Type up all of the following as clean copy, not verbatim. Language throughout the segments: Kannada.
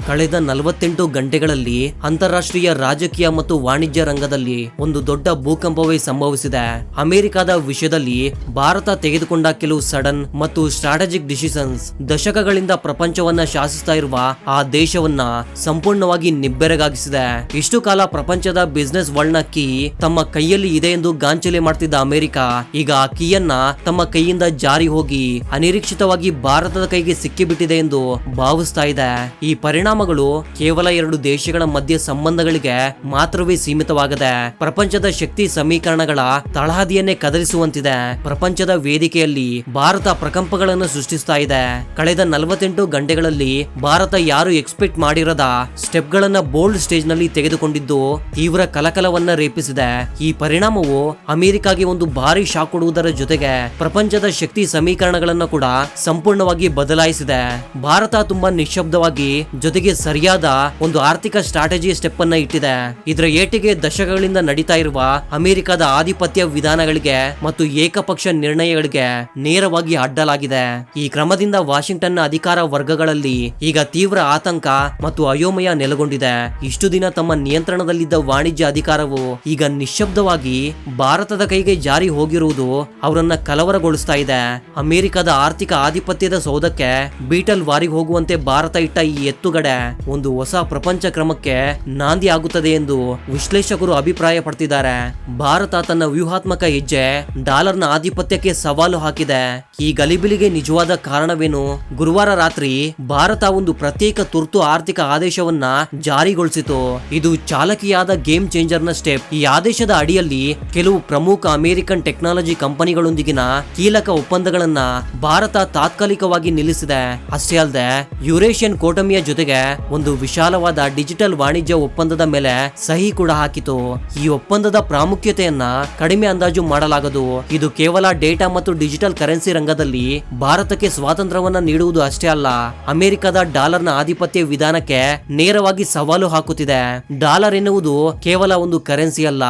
ಕಳೆದ 48 ಗಂಟೆಗಳಲ್ಲಿ ಅಂತಾರಾಷ್ಟ್ರೀಯ ರಾಜಕೀಯ ಮತ್ತು ವಾಣಿಜ್ಯ ರಂಗದಲ್ಲಿ ಒಂದು ದೊಡ್ಡ ಭೂಕಂಪವೇ ಸಂಭವಿಸಿದೆ. ಅಮೆರಿಕದ ವಿಷಯದಲ್ಲಿ ಭಾರತ ತೆಗೆದುಕೊಂಡ ಕೆಲವು ಸಡನ್ ಮತ್ತು ಸ್ಟ್ರಾಟಜಿಕ್ ಡಿಸಿಷನ್ಸ್ ದಶಕಗಳಿಂದ ಪ್ರಪಂಚವನ್ನ ಶಾಸಿಸ್ತಾ ಇರುವ ಆ ದೇಶವನ್ನ ಸಂಪೂರ್ಣವಾಗಿ ನಿಬ್ಬೆರಗಾಗಿಸಿದೆ. ಇಷ್ಟು ಕಾಲ ಪ್ರಪಂಚದ ಬಿಸಿನೆಸ್ ವರ್ಲ್ಡ್ ನ ಕೀ ತಮ್ಮ ಕೈಯಲ್ಲಿ ಇದೆ ಎಂದು ಗಾಂಚಲಿ ಮಾಡ್ತಿದ್ದ ಅಮೆರಿಕ ಈಗ ಆ ಕೀಯನ್ನ ತಮ್ಮ ಕೈಯಿಂದ ಜಾರಿ ಹೋಗಿ ಅನಿರೀಕ್ಷಿತವಾಗಿ ಭಾರತದ ಕೈಗೆ ಸಿಕ್ಕಿಬಿಟ್ಟಿದೆ ಎಂದು ಭಾವಿಸ್ತಾ ಇದೆ. ಈ ಪರಿಣಾಮಗಳು ಕೇವಲ ಎರಡು ದೇಶಗಳ ಮಧ್ಯೆ ಸಂಬಂಧಗಳಿಗೆ ಮಾತ್ರವೇ ಸೀಮಿತವಾಗದೆ ಪ್ರಪಂಚದ ಶಕ್ತಿ ಸಮೀಕರಣಗಳ ತಳಹದಿಯನ್ನೇ ಕದಲಿಸುವಂತಿದೆ. ಪ್ರಪಂಚದ ವೇದಿಕೆಯಲ್ಲಿ ಭಾರತ ಪ್ರಕಂಪಗಳನ್ನು ಸೃಷ್ಟಿಸ್ತಾ ಇದೆ. ಕಳೆದ 48 ಗಂಟೆಗಳಲ್ಲಿ ಭಾರತ ಯಾರು ಎಕ್ಸ್ಪೆಕ್ಟ್ ಮಾಡಿರದ ಸ್ಟೆಪ್ ಗಳನ್ನ ಬೋಲ್ಡ್ ಸ್ಟೇಜ್ ನಲ್ಲಿ ತೆಗೆದುಕೊಂಡಿದ್ದು ತೀವ್ರ ಕಲಕಲವನ್ನ ರೇಪಿಸಿದೆ. ಈ ಪರಿಣಾಮವು ಅಮೆರಿಕಾಗೆ ಒಂದು ಭಾರಿ ಶಾಕ್ ಕೊಡುವುದರ ಜೊತೆಗೆ ಪ್ರಪಂಚದ ಶಕ್ತಿ ಸಮೀಕರಣಗಳನ್ನು ಕೂಡ ಸಂಪೂರ್ಣವಾಗಿ ಬದಲಾಯಿಸಿದೆ. ಭಾರತ ತುಂಬಾ ನಿಶ್ಶಬ್ದವಾಗಿ ಜೊತೆಗೆ ಸರಿಯಾದ ಒಂದು ಆರ್ಥಿಕ ಸ್ಟ್ರಾಟಜಿ ಸ್ಟೆಪ್ ಅನ್ನ ಇಟ್ಟಿದೆ. ಇದರ ಏಟಿಗೆ ದಶಕಗಳಿಂದ ನಡೀತಾ ಇರುವ ಅಮೆರಿಕದ ಆಧಿಪತ್ಯ ವಿಧಾನಗಳಿಗೆ ಮತ್ತು ಏಕಪಕ್ಷ ನಿರ್ಣಯಗಳಿಗೆ ನೇರವಾಗಿ ಅಡ್ಡಲಾಗಿದೆ. ಈ ಕ್ರಮದಿಂದ ವಾಷಿಂಗ್ಟನ್ ಅಧಿಕಾರ ವರ್ಗಗಳಲ್ಲಿ ಈಗ ತೀವ್ರ ಆತಂಕ ಮತ್ತು ಅಯೋಮಯ ನೆಲೆಗೊಂಡಿದೆ. ಇಷ್ಟು ದಿನ ತಮ್ಮ ನಿಯಂತ್ರಣದಲ್ಲಿದ್ದ ವಾಣಿಜ್ಯ ಅಧಿಕಾರವು ಈಗ ನಿಶ್ಶಬ್ದವಾಗಿ ಭಾರತದ ಕೈಗೆ ಜಾರಿ ಹೋಗಿರುವುದು ಅವರನ್ನ ಕಲವರಗೊಳಿಸ್ತಾ ಇದೆ. ಅಮೆರಿಕದ ಆರ್ಥಿಕ ಆಧಿಪತ್ಯದ ಸೌಧಕ್ಕೆ ಬೀಟಲ್ ವಾರಿಗೆ ಹೋಗುವಂತೆ ಭಾರತ ಇಟ್ಟ ಈ ಎತ್ತುಗಡೆ ಒಂದು ಹೊಸ ಪ್ರಪಂಚ ಕ್ರಮಕ್ಕೆ ನಾಂದಿ ಆಗುತ್ತದೆ ಎಂದು ವಿಶ್ಲೇಷಕರು ಅಭಿಪ್ರಾಯ ಪಡ್ತಿದ್ದಾರೆ. ಭಾರತ ತನ್ನ ವ್ಯೂಹಾತ್ಮಕ ಹೆಜ್ಜೆ ಡಾಲರ್ನ ಆಧಿಪತ್ಯಕ್ಕೆ ಸವಾಲು ಹಾಕಿದೆ. ಈ ಗಲಿಬಿಲಿಗೆ ನಿಜವಾದ ಕಾರಣವೇನು? ಗುರುವಾರ ರಾತ್ರಿ ಭಾರತ ಒಂದು ಪ್ರತ್ಯೇಕ ತುರ್ತು ಆರ್ಥಿಕ ಆದೇಶವನ್ನ ಜಾರಿಗೊಳಿಸಿತು. ಇದು ಚಾಲಕಿಯಾದ ಗೇಮ್ ಚೇಂಜರ್ ನ ಸ್ಟೆಪ್. ಈ ಆದೇಶದ ಅಡಿಯಲ್ಲಿ ಕೆಲವು ಪ್ರಮುಖ ಅಮೆರಿಕನ್ ಟೆಕ್ನಾಲಜಿ ಕಂಪನಿಗಳೊಂದಿಗಿನ ಕೀಲಕ ಒಪ್ಪಂದಗಳನ್ನ ಭಾರತ ತಾತ್ಕಾಲಿಕವಾಗಿ ನಿಲ್ಲಿಸಿದೆ. ಅಷ್ಟೇ ಅಲ್ಲದೆ ಯುರೇಷಿಯನ್ ಕೂಟಮಿಯ ಜೊತೆಗೆ ಒಂದು ವಿಶಾಲವಾದ ಡಿಜಿಟಲ್ ವಾಣಿಜ್ಯ ಒಪ್ಪಂದದ ಮೇಲೆ ಸಹಿ ಕೂಡ ಹಾಕಿತು. ಈ ಒಪ್ಪಂದದ ಪ್ರಾಮುಖ್ಯತೆಯನ್ನ ಕಡಿಮೆ ಅಂದಾಜು ಮಾಡಲಾಗದು. ಇದು ಕೇವಲ ಡೇಟಾ ಮತ್ತು ಡಿಜಿಟಲ್ ಕರೆನ್ಸಿ ರಂಗದಲ್ಲಿ ಭಾರತಕ್ಕೆ ಸ್ವಾತಂತ್ರ್ಯವನ್ನ ನೀಡುವುದು ಅಷ್ಟೇ ಅಲ್ಲ, ಅಮೆರಿಕದ ಡಾಲರ್ನ ಆಧಿಪತ್ಯ ವಿಧಾನಕ್ಕೆ ನೇರವಾಗಿ ಸವಾಲು ಹಾಕುತ್ತಿದೆ. ಡಾಲರ್ ಎನ್ನುವುದು ಕೇವಲ ಒಂದು ಕರೆನ್ಸಿ ಅಲ್ಲ,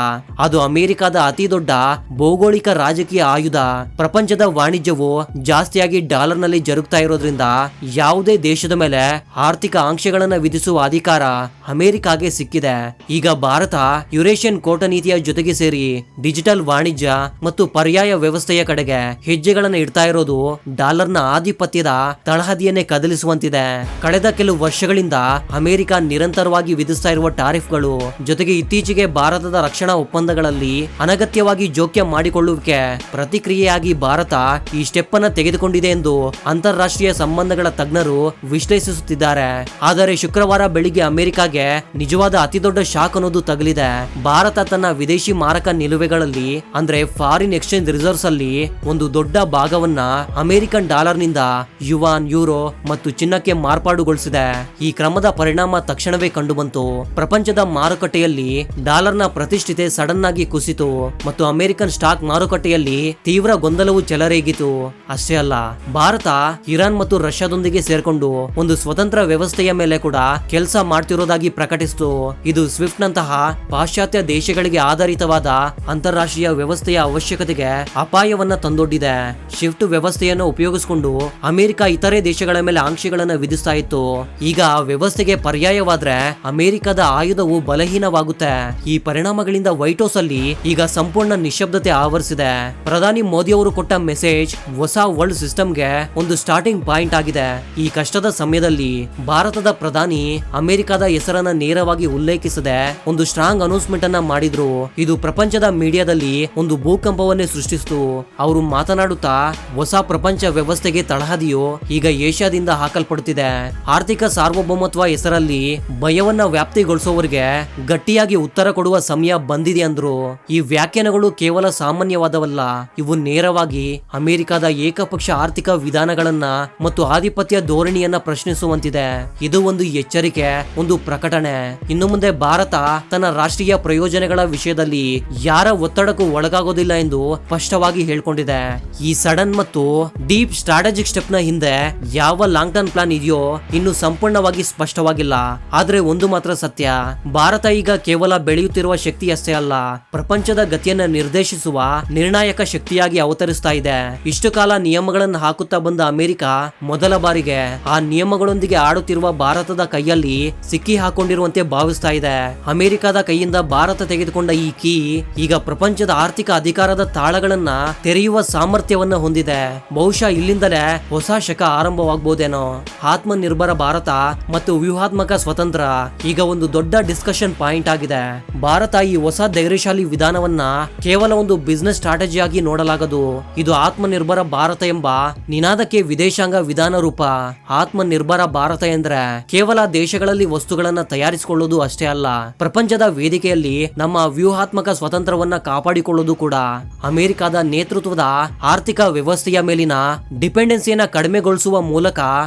ಅದು ಅಮೆರಿಕದ ಅತಿ ದೊಡ್ಡ ಭೌಗೋಳಿಕ ರಾಜಕೀಯ ಆಯುಧ. ಪ್ರಪಂಚದ ವಾಣಿಜ್ಯವು ಜಾಸ್ತಿಯಾಗಿ ಡಾಲರ್ ನಲ್ಲಿ ಜರುಗ್ತಾ ಇರೋದ್ರಿಂದ ಯಾವುದೇ ದೇಶದ ಮೇಲೆ ಆರ್ಥಿಕ ಆಂಕ್ಷೆಗಳನ್ನು ವಿಧಿಸುವ ಅಧಿಕಾರ ಅಮೆರಿಕಾಗೆ ಸಿಕ್ಕಿದೆ. ಈಗ ಭಾರತ ಯುರೇಷಿಯನ್ ಕೋಟ ನೀತಿಯ ಜೊತೆಗೆ ಸೇರಿ ಡಿಜಿಟಲ್ ವಾಣಿಜ್ಯ ಮತ್ತು ಪರ್ಯಾಯ ವ್ಯವಸ್ಥೆಯ ಕಡೆಗೆ ಹೆಜ್ಜೆಗಳನ್ನು ಇಡ್ತಾ ಇರೋದು ಡಾಲರ್ನ ಆಧಿಪತ್ಯದ ತಳಹದಿಯನ್ನೇ ಕದಲಿಸುವಂತಿದೆ. ಕಳೆದ ಕೆಲವು ವರ್ಷಗಳಿಂದ ಅಮೆರಿಕ ನಿರಂತರವಾಗಿ ವಿಧಿಸ್ತಾ ಇರುವ ಟಾರಿಫ್ಗಳು ಜೊತೆಗೆ ಇತ್ತೀಚೆಗೆ ಭಾರತದ ರಕ್ಷಣಾ ಒಪ್ಪಂದಗಳಲ್ಲಿ ಅನಗತ್ಯವಾಗಿ ಜೋಕ್ಯ ಮಾಡಿಕೊಳ್ಳುವಿಕೆ ಪ್ರತಿಕ್ರಿಯೆಯಾಗಿ ಭಾರತ ಈ ಸ್ಟೆಪ್ ಅನ್ನ ತೆಗೆದುಕೊಂಡಿದೆ ಎಂದು ಅಂತಾರಾಷ್ಟ್ರೀಯ ಸಂಬಂಧಗಳ ತಜ್ಞರು ವಿಶ್ಲೇಷಿಸುತ್ತಿದ್ದಾರೆ. ಆದರೆ ಶುಕ್ರವಾರ ಬೆಳಿಗ್ಗೆ ಅಮೆರಿಕಾಗೆ ನಿಜವಾದ ಅತಿದೊಡ್ಡ ಶಾಕ್ ಅನ್ನೋದು ತಗಲಿದೆ. ಭಾರತ ತನ್ನ ವಿದೇಶಿ ಮಾರಕ ನಿಲುವೆಗಳಲ್ಲಿ ಅಂದ್ರೆ ಫಾರಿನ್ ಎಕ್ಸ್ಚೇಂಜ್ ರಿಸರ್ವ್ಸ್ ಅಲ್ಲಿ ಒಂದು ದೊಡ್ಡ ಭಾಗವನ್ನ ಅಮೆರಿಕನ್ ಡಾಲರ್ ನಿಂದ ಯುವಾನ್, ಯೂರೋ ಮತ್ತು ಚಿನ್ನಕ್ಕೆ ಮಾರ್ಪಾಡುಗೊಳಿಸಿದೆ. ಈ ಕ್ರಮದ ಪರಿಣಾಮ ತಕ್ಷಣವೇ ಕಂಡುಬಂತು. ಪ್ರಪಂಚದ ಮಾರುಕಟ್ಟೆಯಲ್ಲಿ ಡಾಲರ್ನ ಪ್ರತಿಷ್ಠಿತೆ ಸಡನ್ ಆಗಿ ಕುಸಿತು ಮತ್ತು ಅಮೆರಿಕನ್ ಸ್ಟಾಕ್ ಮಾರುಕಟ್ಟೆಯಲ್ಲಿ ತೀವ್ರ ಗೊಂದಲವು ಚೆಲರೇಗಿತು. ಅಷ್ಟೇ ಅಲ್ಲ, ಭಾರತ ಇರಾನ್ ಮತ್ತು ರಷ್ಯಾದೊಂದಿಗೆ ಸೇರ್ಕೊಂಡು ಒಂದು ಸ್ವತಂತ್ರ ವ್ಯವಸ್ಥೆಯ ಮೇಲೆ ಕೂಡ ಕೆಲಸ ಮಾಡ್ತಿರೋದಾಗಿ ಪ್ರಕಟಿಸಿತು. ಇದು ಸ್ವಿಫ್ಟ್ ನಂತಹ ಪಾಶ್ಚಾತ್ಯ ದೇಶಗಳಿಗೆ ಆಧಾರಿತವಾದ ಅಂತಾರಾಷ್ಟ್ರೀಯ ವ್ಯವಸ್ಥೆಯ ಅವಶ್ಯಕತೆಗೆ ಅಪಾಯವನ್ನ ತಂದೊಡ್ಡಿದೆ. ಶಿಫ್ಟ್ ವ್ಯವಸ್ಥೆಯನ್ನು ಉಪಯೋಗಿಸಿಕೊಂಡು ಅಮೆರಿಕ ಇತರೆ ದೇಶಗಳ ಮೇಲೆ ಆಂಕ್ಷೆಗಳನ್ನು ವಿಧಿಸ್ತಾ ಇತ್ತು. ಈಗ ಆ ವ್ಯವಸ್ಥೆಗೆ ಪರ್ಯಾಯವಾದ್ರೆ ಅಮೆರಿಕದ ಆಯುಧವು ಬಲಹೀನವಾಗುತ್ತೆ. ಈ ಪರಿಣಾಮಗಳಿಂದ ವೈಟ್ ಹೌಸ್ ಅಲ್ಲಿ ಈಗ ಸಂಪೂರ್ಣ ನಿಶ್ಶಬ್ದತೆ ಆವರಿಸಿದೆ. ಪ್ರಧಾನಿ ಮೋದಿ ಅವರು ಕೊಟ್ಟ ಮೆಸೇಜ್ ಹೊಸ ವರ್ಲ್ಡ್ ಸಿಸ್ಟಮ್ಗೆ ಒಂದು ಸ್ಟಾರ್ಟಿಂಗ್ ಪಾಯಿಂಟ್ ಆಗಿದೆ. ಈ ಕಷ್ಟದ ಸಮಯದಲ್ಲಿ ಭಾರತದ ಪ್ರಧಾನಿ ಅಮೆರಿಕದ ಹೆಸರನ್ನ ನೇರವಾಗಿ ಉಲ್ಲೇಖಿಸದೆ ಒಂದು ಸ್ಟ್ರಾಂಗ್ ಅನೌನ್ಸ್ಮೆಂಟ್ ಅನ್ನ ಮಾಡಿದ್ರು. ಇದು ಪ್ರಪಂಚದ ಮೀಡಿಯಾದಲ್ಲಿ ಒಂದು ಭೂಕಂಪವನ್ನೇ ಸೃಷ್ಟಿಸಿತು. ಅವರು ಮಾತನಾಡುತ್ತಾ ಹೊಸ ಪ್ರಪಂಚ ವ್ಯವಸ್ಥೆಗೆ ತಳಹದಿಯು ಈಗ ಏಷ್ಯಾದಿಂದ ಹಾಕಲ್ಪಡುತ್ತಿದೆ. ಆರ್ಥಿಕ ಸಾರ್ವಭೌಮತ್ವ ಹೆಸರಲ್ಲಿ ಭಯವನ್ನ ವ್ಯಾಪ್ತಿಗೊಳಿಸುವವರಿಗೆ ಗಟ್ಟಿಯಾಗಿ ಉತ್ತರ ಕೊಡುವ ಸಮಯ ಬಂದಿದೆ ಅಂದ್ರು. ಈ ವ್ಯಾಖ್ಯಾನಗಳು ಕೇವಲ ಸಾಮಾನ್ಯವಾದವಲ್ಲ, ಇವು ನೇರವಾಗಿ ಅಮೆರಿಕದ ಏಕಪಕ್ಷ ಆರ್ಥಿಕ ವಿಧಾನಗಳನ್ನ ಮತ್ತು ಆಧಿಪತ್ಯ ಧೋರಣೆಯನ್ನ ಪ್ರಶ್ನಿಸುವಂತಿದೆ. ಇದು ಒಂದು ಎಚ್ಚರಿಕೆ, ಒಂದು ಪ್ರಕಟಣೆ. ಇನ್ನು ಮುಂದೆ ಭಾರತ ತನ್ನ ರಾಷ್ಟ್ರೀಯ ಪ್ರಯೋಜನಗಳ ವಿಷಯದಲ್ಲಿ ಯಾರ ಒತ್ತಡಕ್ಕೂ ಒಳಗಾಗೋದಿಲ್ಲ ಎಂದು ಸ್ಪಷ್ಟವಾಗಿ ಹೇಳ್ಕೊಂಡಿದೆ. ಈ ಸಡನ್ ಮತ್ತು ಡೀಪ್ ಸ್ಟ್ರಾಟಜಿಕ್ ಸ್ಟೆಪ್ ನ ಹಿಂದೆ ಯಾವ ಲಾಂಗ್ ಟರ್ಮ್ ಪ್ಲಾನ್ ಇದೆಯೋ ಇನ್ನು ಸಂಪೂರ್ಣವಾಗಿ ಸ್ಪಷ್ಟವಾಗಿಲ್ಲ. ಆದ್ರೆ ಒಂದು ಮಾತ್ರ ಸತ್ಯ, ಭಾರತ ಈಗ ಕೇವಲ ಬೆಳೆಯುತ್ತಿರುವ ಶಕ್ತಿಯಷ್ಟೇ ಅಲ್ಲ, ಪ್ರಪಂಚದ ಗತಿಯನ್ನ ನಿರ್ದೇಶಿಸುವ ನಿರ್ಣಾಯಕ ಶಕ್ತಿಯಾಗಿ ಅವತರಿಸ್ತಾ ಇದೆ. ಇಷ್ಟು ಕಾಲ ನಿಯಮಗಳನ್ನು ಹಾಕುತ್ತಾ ಬಂದ ಅಮೆರಿಕ ಮೊದಲ ಬಾರಿಗೆ ಆ ನಿಯಮಗಳೊಂದಿಗೆ ಆಡುತ್ತಿರುವ ಭಾರತದ ಕೈಯಲ್ಲಿ ಸಿಕ್ಕಿ ಹಾಕೊಂಡಿರುವಂತೆ ಭಾವಿಸ್ತಾ ಇದೆ. ಅಮೆರಿಕದ ಕೈಯಿಂದ ಭಾರತ ತೆಗೆದುಕೊಂಡ ಈ ಕೀ ಈಗ ಪ್ರಪಂಚದ ಆರ್ಥಿಕ ಅಧಿಕಾರದ ತಾಳಗಳನ್ನ ತೆರೆಯುವ ಸಾಮರ್ಥ್ಯವನ್ನ ಹೊಂದಿದೆ. ಬಹುಶಃ ಇಲ್ಲಿಂದಲೇ ಹೊಸ ಶಕ ಆರಂಭವಾಗಬಹುದೇನೋ. ಆತ್ಮನಿರ್ಭರ ಭಾರತ ಮತ್ತು ವ್ಯೂಹಾತ್ಮಕ ಸ್ವತಂತ್ರ ಈಗ ಒಂದು ದೊಡ್ಡ ಡಿಸ್ಕಷನ್ ಪಾಯಿಂಟ್ ಆಗಿದೆ. ಭಾರತ ಈ ಹೊಸ ಧೈರ್ಯಶಾಲಿ ವಿಧಾನವನ್ನ ಕೇವಲ ಒಂದು ಬಿಸ್ನೆಸ್ ಸ್ಟ್ರಾಟಜಿಯಾಗಿ ನೋಡಲಾಗದು. ಇದು ಆತ್ಮನಿರ್ಭರ ಭಾರತ ಎಂಬ ನಿನಾದಕ್ಕೆ ವಿದೇಶಾಂಗ ವಿಧಾನ ರೂಪ. ಆತ್ಮನಿರ್ಭರ ಭಾರತ ಎಂದ್ರೆ ಕೇವಲ ದೇಶಗಳಲ್ಲಿ ವಸ್ತುಗಳನ್ನ ತಯಾರಿಸಿಕೊಳ್ಳುವುದು ಅಷ್ಟೇ ಅಲ್ಲ, ಪ್ರಪಂಚದ ವೇದಿಕೆಯಲ್ಲಿ ನಮ್ಮ ವ್ಯೂಹಾತ್ಮಕ ಸ್ವತಂತ್ರವನ್ನ ಕಾಪಾಡಿಕೊಳ್ಳುವುದು ಕೂಡ. ಅಮೆರಿಕದ ನೇತೃತ್ವದ ಆರ್ಥಿಕ ವ್ಯವಸ್ಥೆಯ ಮೇಲಿನ ಡಿಪೆಂಡೆನ್ಸಿಯನ್ನ ಕಡಿಮೆಗೊಳಿಸುವ ಮೂಲಕ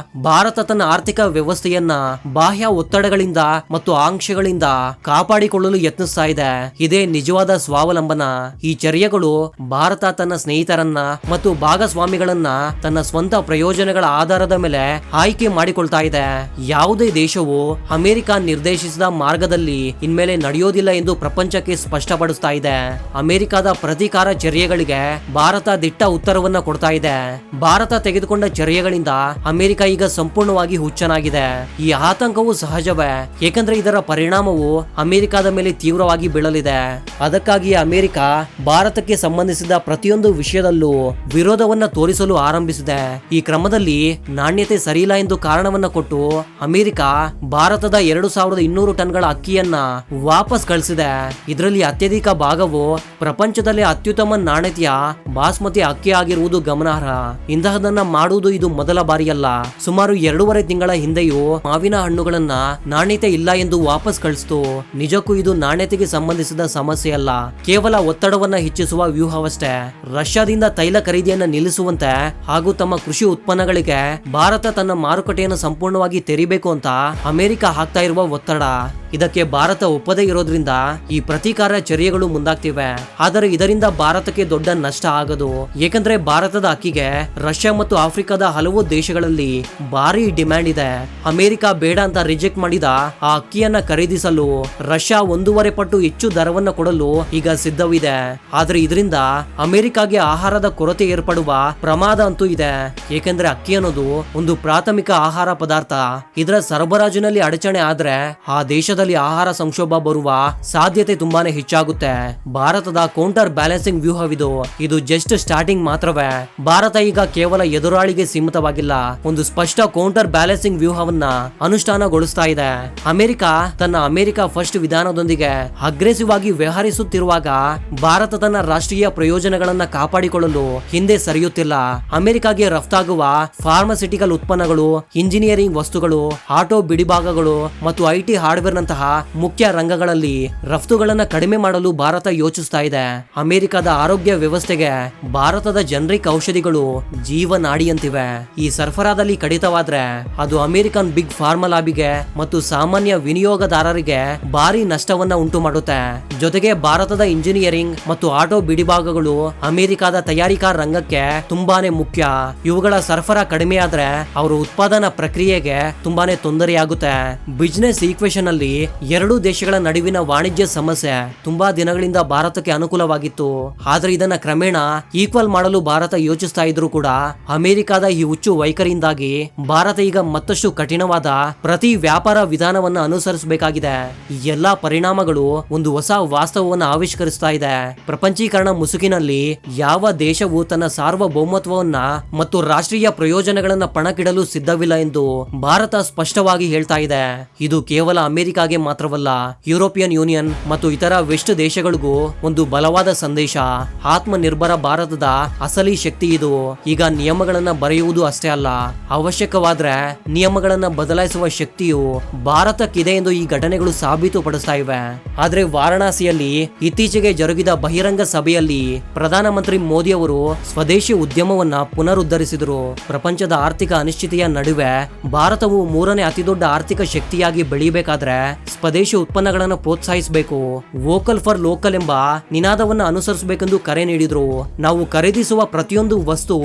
ಭಾರತ ತನ್ನ ಆರ್ಥಿಕ ವ್ಯವಸ್ಥೆಯನ್ನ ಬಾಹ್ಯ ಒತ್ತಡಗಳಿಂದ ಮತ್ತು ಆಂಕ್ಷೆಗಳಿಂದ ಕಾಪಾಡಿಕೊಳ್ಳಲು ಯತ್ನಿಸ್ತಾ ಇದೆ. ಇದೇ ನಿಜವಾದ ಸ್ವಾವಲಂಬನ. ಈ ಚರ್ಯೆಗಳು ಭಾರತ ತನ್ನ ಸ್ನೇಹಿತರನ್ನ ಮತ್ತು ಭಾಗಸ್ವಾಮಿಗಳನ್ನ ತನ್ನ ಸ್ವಂತ ಪ್ರಯೋಜನಗಳ ಆಧಾರದ ಮೇಲೆ ಆಯ್ಕೆ ಮಾಡಿಕೊಳ್ತಾ ಇದೆ. ಯಾವುದೇ ದೇಶವು ಅಮೆರಿಕ ನಿರ್ದೇಶಿಸಿದ ಮಾರ್ಗದಲ್ಲಿ ಇನ್ಮೇಲೆ ನಡೆಯೋದಿಲ್ಲ ಎಂದು ಪ್ರಪಂಚಕ್ಕೆ ಸ್ಪಷ್ಟಪಡಿಸ್ತಾ ಇದೆ. ಅಮೆರಿಕದ ಪ್ರತೀಕಾರ ಚರ್ಯೆಗಳಿಗೆ ಭಾರತ ದಿಟ್ಟ ಉತ್ತರವನ್ನ ಕೊಡ್ತಾ ಇದೆ. ಭಾರತ ತೆಗೆದುಕೊಂಡ ಚರ್ಯೆಗಳಿಂದ ಅಮೆರಿಕ ಈಗ ಸಂಪೂರ್ಣವಾಗಿ ಹುಚ್ಚನಾಗಿದೆ. ಈ ಆತಂಕವು ಸಹಜವೇ, ಏಕೆಂದ್ರೆ ಇದರ ಪರಿಣಾಮವು ಅಮೆರಿಕದ ಮೇಲೆ ತೀವ್ರವಾಗಿ ಬೀಳಲಿದೆ. ಅದಕ್ಕಾಗಿ ಅಮೆರಿಕ ಭಾರತಕ್ಕೆ ಸಂಬಂಧಿಸಿದ ಪ್ರತಿಯೊಂದು ವಿಷಯದಲ್ಲೂ ವಿರೋಧವನ್ನ ತೋರಿಸಲು ಆರಂಭಿಸಿದೆ. ಈ ಕ್ರಮದಲ್ಲಿ ನಾಣ್ಯತೆ ಸರಿಯಿಲ್ಲ ಎಂದು ಕಾರಣವನ್ನ ಕೊಟ್ಟು ಅಮೆರಿಕ ಭಾರತದ 2200 ಟನ್ಗಳ ಅಕ್ಕಿಯನ್ನ ವಾಪಸ್ ಕಳಿಸಿದೆ. ಇದರಲ್ಲಿ ಅತ್ಯಧಿಕ ಭಾಗವು ಪ್ರಪಂಚದಲ್ಲಿ ಅತ್ಯುತ್ತಮ ನಾಣ್ಯತೆಯ ಬಾಸ್ಮತಿ ಅಕ್ಕಿ ಆಗಿರುವುದು ಗಮನಾರ್ಹ. ಇಂತಹದನ್ನ ಮಾಡುವುದು ಇದು ಮೊದಲ ಬಾರಿಯಲ್ಲ. ಸುಮಾರು 2.5 ತಿಂಗಳ ಹಿಂದೆಯೂ ಮಾವಿನ ಹಣ್ಣುಗಳನ್ನ ನಾಣ್ಯತೆ ಇಲ್ಲ ಎಂದು ವಾಪಸ್ ಕಳಿಸಿತು. ನಿಜಕ್ಕೂ ಇದು ನಾಣ್ಯತೆಗೆ ಸಂಬಂಧಿಸಿದ ಸಮಸ್ಯೆ ಅಲ್ಲ, ಕೇವಲ ಒತ್ತಡವನ್ನ ಹೆಚ್ಚಿಸುವ ವ್ಯೂಹವಷ್ಟೇ. ರಷ್ಯಾದಿಂದ ತೈಲ ಖರೀದಿಯನ್ನ ನಿಲ್ಲಿಸುವಂತೆ ಹಾಗೂ ತಮ್ಮ ಕೃಷಿ ಉತ್ಪನ್ನಗಳಿಗೆ ಭಾರತ ತನ್ನ ಮಾರುಕಟ್ಟೆಯನ್ನು ಸಂಪೂರ್ಣವಾಗಿ ತೆರಿಬೇಕು ಅಂತ ಅಮೆರಿಕ ಹಾಕ್ತಾ ಇರುವ ಒತ್ತಡ. ಇದಕ್ಕೆ ಭಾರತ ಒಪ್ಪದೇ ಇರೋದ್ರಿಂದ ಈ ಪ್ರತೀಕಾರ ಚರ್ಯೆಗಳು ಮುಂದಾಗ್ತಿವೆ. ಆದರೆ ಇದರಿಂದ ಭಾರತಕ್ಕೆ ದೊಡ್ಡ ನಷ್ಟ ಆಗದು, ಏಕೆಂದ್ರೆ ಭಾರತದ ಅಕ್ಕಿಗೆ ರಷ್ಯಾ ಮತ್ತು ಆಫ್ರಿಕಾದ ಹಲವು ದೇಶಗಳಲ್ಲಿ ಭಾರಿ ಡಿಮ್ಯಾಂಡ್ ಇದೆ. ಅಮೆರಿಕ ಬೇಡ ಅಂತ ರಿಜೆಕ್ಟ್ ಮಾಡಿದ ಆ ಅಕ್ಕಿಯನ್ನ ಖರೀದಿಸಲು ರಷ್ಯಾ 1.5 ಪಟ್ಟು ಹೆಚ್ಚು ದರವನ್ನ ಕೊಡಲು ಈಗ ಸಿದ್ಧವಿದೆ. ಆದ್ರೆ ಇದರಿಂದ ಅಮೆರಿಕಾಗೆ ಆಹಾರದ ಕೊರತೆ ಏರ್ಪಡುವ ಪ್ರಮಾದ ಅಂತೂ ಇದೆ, ಏಕೆಂದ್ರೆ ಅಕ್ಕಿ ಅನ್ನೋದು ಒಂದು ಪ್ರಾಥಮಿಕ ಆಹಾರ ಪದಾರ್ಥ. ಇದರ ಸರಬರಾಜಿನಲ್ಲಿ ಅಡಚಣೆ ಆದ್ರೆ ಆ ದೇಶದಲ್ಲಿ ಆಹಾರ ಸಂಕ್ಷೋಭ ಬರುವ ಸಾಧ್ಯತೆ ತುಂಬಾನೇ ಹೆಚ್ಚಾಗುತ್ತೆ. ಭಾರತದ ಕೌಂಟರ್ ಬ್ಯಾಲೆನ್ಸಿಂಗ್ ವ್ಯೂಹವಿದು. ಇದು ಜಸ್ಟ್ ಸ್ಟಾರ್ಟಿಂಗ್ ಮಾತ್ರವೇ. ಭಾರತ ಈಗ ಕೇವಲ ಎದುರಾಳಿಗೆ ಸೀಮಿತವಾಗಿಲ್ಲ, ಒಂದು ಸ್ಪಷ್ಟ ಕೌಂಟರ್ ಬ್ಯಾಲೆನ್ಸಿಂಗ್ ವ್ಯೂಹವನ್ನ ಅನುಷ್ಠಾನಗೊಳಿಸ್ತಾ ಇದೆ. ಅಮೆರಿಕ ತನ್ನ ಅಮೆರಿಕ ಫಸ್ಟ್ ವಿಧಾನದೊಂದಿಗೆ ಅಗ್ರೆಸಿವ್ ಆಗಿ ವ್ಯವಹರಿಸುತ್ತಿರುವಾಗ ಭಾರತ ತನ್ನ ರಾಷ್ಟ್ರೀಯ ಪ್ರಯೋಜನಗಳನ್ನ ಕಾಪಾಡಿಕೊಳ್ಳಲು ಹಿಂದೆ ಸರಿಯುತ್ತಿಲ್ಲ. ಅಮೆರಿಕಾಗೆ ರಫ್ತಾಗುವ ಫಾರ್ಮಾಸ್ಯೂಟಿಕಲ್ ಉತ್ಪನ್ನಗಳು, ಇಂಜಿನಿಯರಿಂಗ್ ವಸ್ತುಗಳು, ಆಟೋ ಬಿಡಿಭಾಗಗಳು ಮತ್ತು ಐಟಿ ಹಾರ್ಡ್ವೇರ್ ನಂತಹ ಮುಖ್ಯ ರಂಗಗಳಲ್ಲಿ ರಫ್ತುಗಳನ್ನ ಕಡಿಮೆ ಮಾಡಲು ಭಾರತ ಯೋಚಿಸ್ತಾ ಇದೆ. ಅಮೆರಿಕದ ಆರೋಗ್ಯ ವ್ಯವಸ್ಥೆಗೆ ಭಾರತದ ಜನರಿಕ್ ಔಷಧಿಗಳು ಜೀವನಾಡಿಯಂತಿವೆ. ಈ ಸರಫರಾದಲ್ಲಿ ಕಡಿತವಾದ್ರೆ ಅದು ಅಮೆರಿಕನ್ ಬಿಗ್ ಫಾರ್ಮಾ ಲಾಬಿಗೆ ಮತ್ತು ಸಾಮಾನ್ಯ ವಿನಿಯೋಗದಾರರಿಗೆ ಭಾರಿ ನಷ್ಟವನ್ನ ಉಂಟು ಮಾಡುತ್ತೆ. ಜೊತೆಗೆ ಭಾರತದ ಇಂಜಿನಿಯರಿಂಗ್ ಮತ್ತು ಆಟೋ ಬಿಡಿಭಾಗಗಳು ಅಮೆರಿಕದ ತಯಾರಿಕಾ ರಂಗಕ್ಕೆ ತುಂಬಾನೇ ಮುಖ್ಯ. ಇವುಗಳ ಸರಫರಾ ಕಡಿಮೆ ಆದ್ರೆ ಅವರ ಉತ್ಪಾದನಾ ಪ್ರಕ್ರಿಯೆಗೆ ತುಂಬಾನೇ ತೊಂದರೆಯಾಗುತ್ತೆ. ಬಿಸಿನೆಸ್ ಈಕ್ವೇಶನ್ ಅಲ್ಲಿ ಎರಡು ದೇಶಗಳ ನಡುವಿನ ವಾಣಿಜ್ಯ ಸಮಸ್ಯೆ ತುಂಬಾ ದಿನಗಳಿಂದ ಭಾರತಕ್ಕೆ ಅನುಕೂಲವಾಗಿತ್ತು. ಆದ್ರೆ ಇದನ್ನ ಕ್ರಮೇಣ ಈಕ್ವಲ್ ಮಾಡಲು ಭಾರತ ಯೋಚಿಸ್ತಾ ಇದ್ರು ಕೂಡ ಅಮೆರಿಕದ ಈ ಹುಚ್ಚು ವೈಖರಿಯಿಂದಾಗಿ ಭಾರತ ಈಗ ಮತ್ತಷ್ಟು ಕಠಿಣವಾದ ಪ್ರತಿ ವ್ಯಾಪಾರ ವಿಧಾನವನ್ನ ಅನುಸರಿಸಬೇಕಾಗಿದೆ. ಈ ಎಲ್ಲಾ ಪರಿಣಾಮಗಳು ಒಂದು ಹೊಸ ವಾಸ್ತವವನ್ನು ಆವಿಷ್ಕರಿಸ್ತಾ ಇದೆ. ಪ್ರಪಂಚೀಕರಣ ಮುಸುಕಿನಲ್ಲಿ ಯಾವ ದೇಶವು ತನ್ನ ಸಾರ್ವಭೌಮತ್ವವನ್ನ ಮತ್ತು ರಾಷ್ಟ್ರೀಯ ಪ್ರಯೋಜನಗಳನ್ನ ಪಣಕ್ಕಿಡಲು ಸಿದ್ಧವಿಲ್ಲ ಎಂದು ಭಾರತ ಸ್ಪಷ್ಟವಾಗಿ ಹೇಳ್ತಾ ಇದೆ. ಇದು ಕೇವಲ ಅಮೆರಿಕಾಗೆ ಮಾತ್ರವಲ್ಲ, ಯುರೋಪಿಯನ್ ಯೂನಿಯನ್ ಮತ್ತು ಇತರ ವೆಸ್ಟ್ ದೇಶಗಳಿಗೂ ಒಂದು ಬಲವಾದ ಸಂದೇಶ. ಆತ್ಮನಿರ್ಭರ ಭಾರತದ ಅಸಲಿ ಶಕ್ತಿ ಇದು. ಈಗ ನಿಯಮಗಳನ್ನ ಬರೆಯುವುದು ಅಷ್ಟೇ ಅಲ್ಲ, ಅವಶ್ಯಕವಾದ್ರೆ ನಿಯಮಗಳನ್ನ ಬದಲಾಯಿಸುವ ಶಕ್ತಿಯು ಭಾರತಕ್ಕಿದೆ ಎಂದು ಈ ಘಟನೆಗಳು ಸಾಬೀತುಪಡಿಸ್ತಾ ಇವೆ. ಆದ್ರೆ ವಾರಣಾಸಿಯಲ್ಲಿ ಇತ್ತೀಚೆಗೆ ಜರುಗಿದ ಬಹಿರಂಗ ಸಭೆಯಲ್ಲಿ ಪ್ರಧಾನಮಂತ್ರಿ ಮೋದಿ ಅವರು ಸ್ವದೇಶಿ ಉದ್ಯಮವನ್ನ ಪುನರುದ್ಧರಿಸಿದರು. ಪ್ರಪಂಚದ ಆರ್ಥಿಕ ಅನಿಶ್ಚಿತೆಯ ನಡುವೆ ಭಾರತವು 3ನೇ ಅತಿದೊಡ್ಡ ಆರ್ಥಿಕ ಶಕ್ತಿಯಾಗಿ ಬೆಳೆಯಬೇಕಾದ್ರೆ ಸ್ವದೇಶಿ ಉತ್ಪನ್ನಗಳನ್ನು ಪ್ರೋತ್ಸಾಹಿಸಬೇಕು. ವೋಕಲ್ ಫಾರ್ ಲೋಕಲ್ ಎಂಬ ನಿನಾದವನ್ನ ಅನುಸರಿಸಬೇಕೆಂದು ಕರೆ ನೀಡಿದ್ರು. ನಾವು ಖರೀದಿಸುವ ಪ್ರತಿಯೊಂದು ವಸ್ತು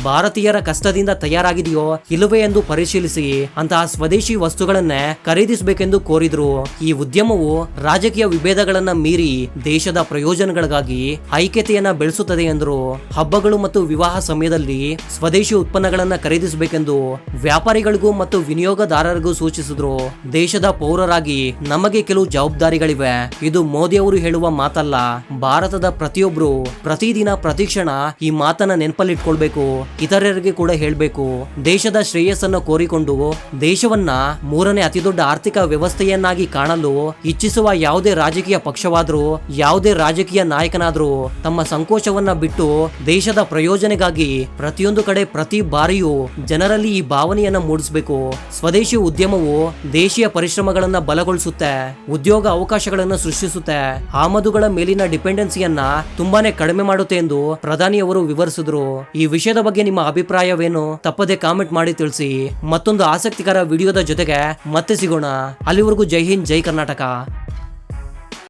ಭಾರತೀಯರ ಕಷ್ಟದಿಂದ ತಯಾರಾಗಿದೆಯೋ ಇಲ್ಲವೇ ಎಂದು ಪರಿಶೀಲಿಸಿ ಅಂತಹ ಸ್ವದೇಶಿ ವಸ್ತುಗಳನ್ನೇ ಖರೀದಿಸಬೇಕೆಂದು ಕೋರಿದ್ರು. ಈ ಉದ್ಯಮವು ರಾಜಕೀಯ ವಿಭೇದಗಳನ್ನ ಮೀರಿ ದೇಶದ ಪ್ರಯೋಜನಗಳಿಗಾಗಿ ಐಕ್ಯತೆಯನ್ನ ಬೆಳೆಸುತ್ತದೆ ಎಂದರು. ಹಬ್ಬಗಳು ಮತ್ತು ವಿವಾಹ ಸಮಯದಲ್ಲಿ ಸ್ವದೇಶಿ ಉತ್ಪನ್ನಗಳನ್ನ ಖರೀದಿಸಬೇಕೆಂದು ವ್ಯಾಪಾರಿಗಳಿಗೂ ಮತ್ತು ವಿನಿಯೋಗದ ಉದ್ಯೋಗದಾರರಿಗೂ ಸೂಚಿಸಿದ್ರು. ದೇಶದ ಪೌರರಾಗಿ ನಮಗೆ ಕೆಲವು ಜವಾಬ್ದಾರಿಗಳಿವೆ. ಇದು ಮೋದಿ ಅವರು ಹೇಳುವ ಮಾತಲ್ಲ. ಭಾರತದ ಪ್ರತಿಯೊಬ್ರು ಪ್ರತಿದಿನ ಪ್ರತಿಕ್ಷಣ ಈ ಮಾತನ್ನ ನೆನಪಲ್ಲಿಟ್ಕೊಳ್ಬೇಕು, ಇತರರಿಗೆ ಕೂಡ ಹೇಳ್ಬೇಕು. ದೇಶದ ಶ್ರೇಯಸ್ಸನ್ನು ಕೋರಿಕೊಂಡು ದೇಶವನ್ನ ಮೂರನೇ ಅತಿದೊಡ್ಡ ಆರ್ಥಿಕ ವ್ಯವಸ್ಥೆಯನ್ನಾಗಿ ಕಾಣಲು ಇಚ್ಛಿಸುವ ಯಾವುದೇ ರಾಜಕೀಯ ಪಕ್ಷವಾದ್ರೂ ಯಾವುದೇ ರಾಜಕೀಯ ನಾಯಕನಾದ್ರೂ ತಮ್ಮ ಸಂಕೋಚವನ್ನ ಬಿಟ್ಟು ದೇಶದ ಪ್ರಯೋಜನೆಗಾಗಿ ಪ್ರತಿಯೊಂದು ಕಡೆ ಪ್ರತಿ ಬಾರಿಯೂ ಜನರಲ್ಲಿ ಈ ಭಾವನೆಯನ್ನ ಮೂಡಿಸಬೇಕು. ಸ್ವದೇಶಿ ಉದ್ಯಮವು ದೇಶೀಯ ಪರಿಶ್ರಮಗಳನ್ನ ಬಲಗೊಳಿಸುತ್ತೆ, ಉದ್ಯೋಗ ಅವಕಾಶಗಳನ್ನು ಸೃಷ್ಟಿಸುತ್ತೆ, ಆಮದುಗಳ ಮೇಲಿನ ಡಿಪೆಂಡೆನ್ಸಿಯನ್ನ ತುಂಬಾನೇ ಕಡಿಮೆ ಮಾಡುತ್ತೆ ಎಂದು ಪ್ರಧಾನಿಯವರು ವಿವರಿಸಿದ್ರು. ಈ ವಿಷಯದ ಬಗ್ಗೆ ನಿಮ್ಮ ಅಭಿಪ್ರಾಯವೇನು? ತಪ್ಪದೆ ಕಾಮೆಂಟ್ ಮಾಡಿ ತಿಳಿಸಿ. ಮತ್ತೊಂದು ಆಸಕ್ತಿಕರ ವಿಡಿಯೋದ ಜೊತೆಗೆ ಮತ್ತೆ ಸಿಗೋಣ. ಅಲ್ಲಿವರೆಗೂ ಜೈ ಹಿಂದ್, ಜೈ ಕರ್ನಾಟಕ.